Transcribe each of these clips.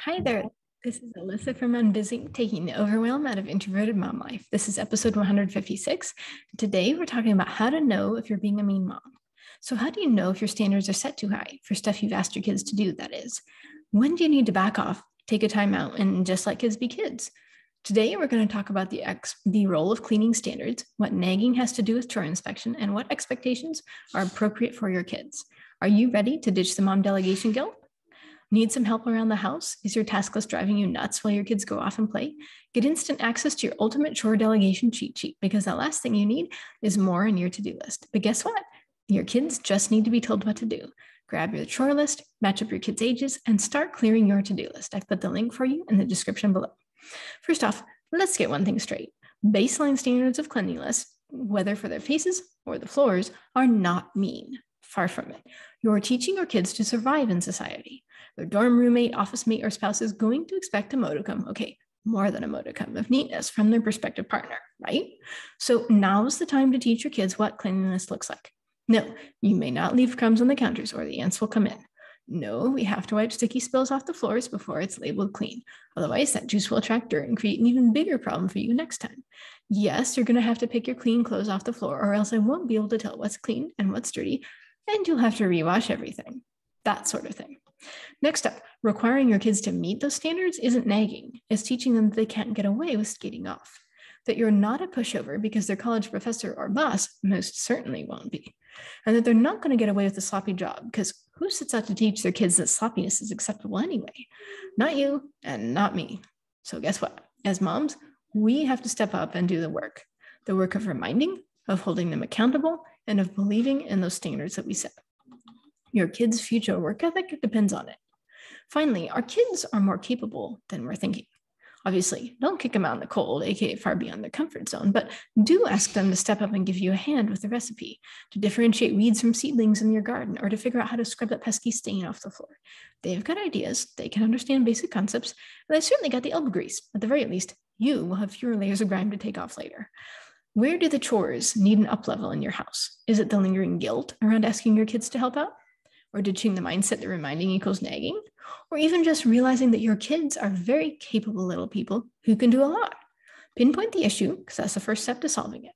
Hi there. This is Alyssa from Unbusy, taking the overwhelm out of introverted mom life. This is episode 156. Today, we're talking about how to know if you're being a mean mom. So, how do you know if your standards are set too high for stuff you've asked your kids to do, that is? When do you need to back off, take a time out, and just let kids be kids? Today, we're going to talk about the role of cleaning standards, what nagging has to do with chore inspection, and what expectations are appropriate for your kids. Are you ready to ditch the mom delegation guilt? Need some help around the house? Is your task list driving you nuts while your kids go off and play? Get instant access to your ultimate chore delegation cheat sheet, because the last thing you need is more on your to-do list. But guess what? Your kids just need to be told what to do. Grab your chore list, match up your kids' ages, and start clearing your to-do list. I've put the link for you in the description below. First off, let's get one thing straight. Baseline standards of cleanliness, whether for their faces or the floors, are not mean. Far from it. You're teaching your kids to survive in society. Their dorm roommate, office mate, or spouse is going to expect a modicum, more than a modicum of neatness from their prospective partner, right? So now's the time to teach your kids what cleanliness looks like. No, you may not leave crumbs on the counters or the ants will come in. No, we have to wipe sticky spills off the floors before it's labeled clean. Otherwise, that juice will attract dirt and create an even bigger problem for you next time. Yes, you're going to have to pick your clean clothes off the floor, or else I won't be able to tell what's clean and what's dirty, and you'll have to rewash everything. That sort of thing. Next up, requiring your kids to meet those standards isn't nagging. It's teaching them that they can't get away with skating off. That you're not a pushover because their college professor or boss most certainly won't be. And that they're not going to get away with a sloppy job, because who sets out to teach their kids that sloppiness is acceptable anyway? Not you and not me. So guess what? As moms, we have to step up and do the work of reminding, of holding them accountable, and of believing in those standards that we set. Your kids' future work ethic depends on it. Finally, our kids are more capable than we're thinking. Obviously, don't kick them out in the cold, aka far beyond their comfort zone, but do ask them to step up and give you a hand with the recipe, to differentiate weeds from seedlings in your garden, or to figure out how to scrub that pesky stain off the floor. They've got ideas, they can understand basic concepts, and they've certainly got the elbow grease. At the very least, you will have fewer layers of grime to take off later. Where do the chores need an up level in your house? Is it the lingering guilt around asking your kids to help out? Or ditching the mindset that reminding equals nagging? Or even just realizing that your kids are very capable little people who can do a lot. Pinpoint the issue, because that's the first step to solving it.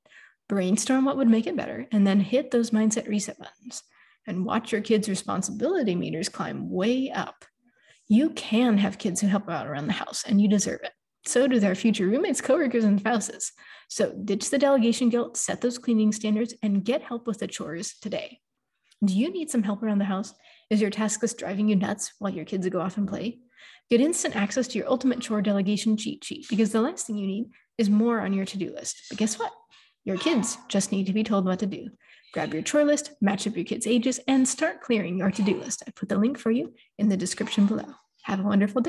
Brainstorm what would make it better, and then hit those mindset reset buttons. And watch your kids' responsibility meters climb way up. You can have kids who help out around the house, and you deserve it. So do their future roommates, coworkers, and spouses. So ditch the delegation guilt, set those cleaning standards, and get help with the chores today. Do you need some help around the house? Is your task list driving you nuts while your kids go off and play? Get instant access to your ultimate chore delegation cheat sheet, because the last thing you need is more on your to-do list. But guess what? Your kids just need to be told what to do. Grab your chore list, match up your kids' ages, and start clearing your to-do list. I put the link for you in the description below. Have a wonderful day.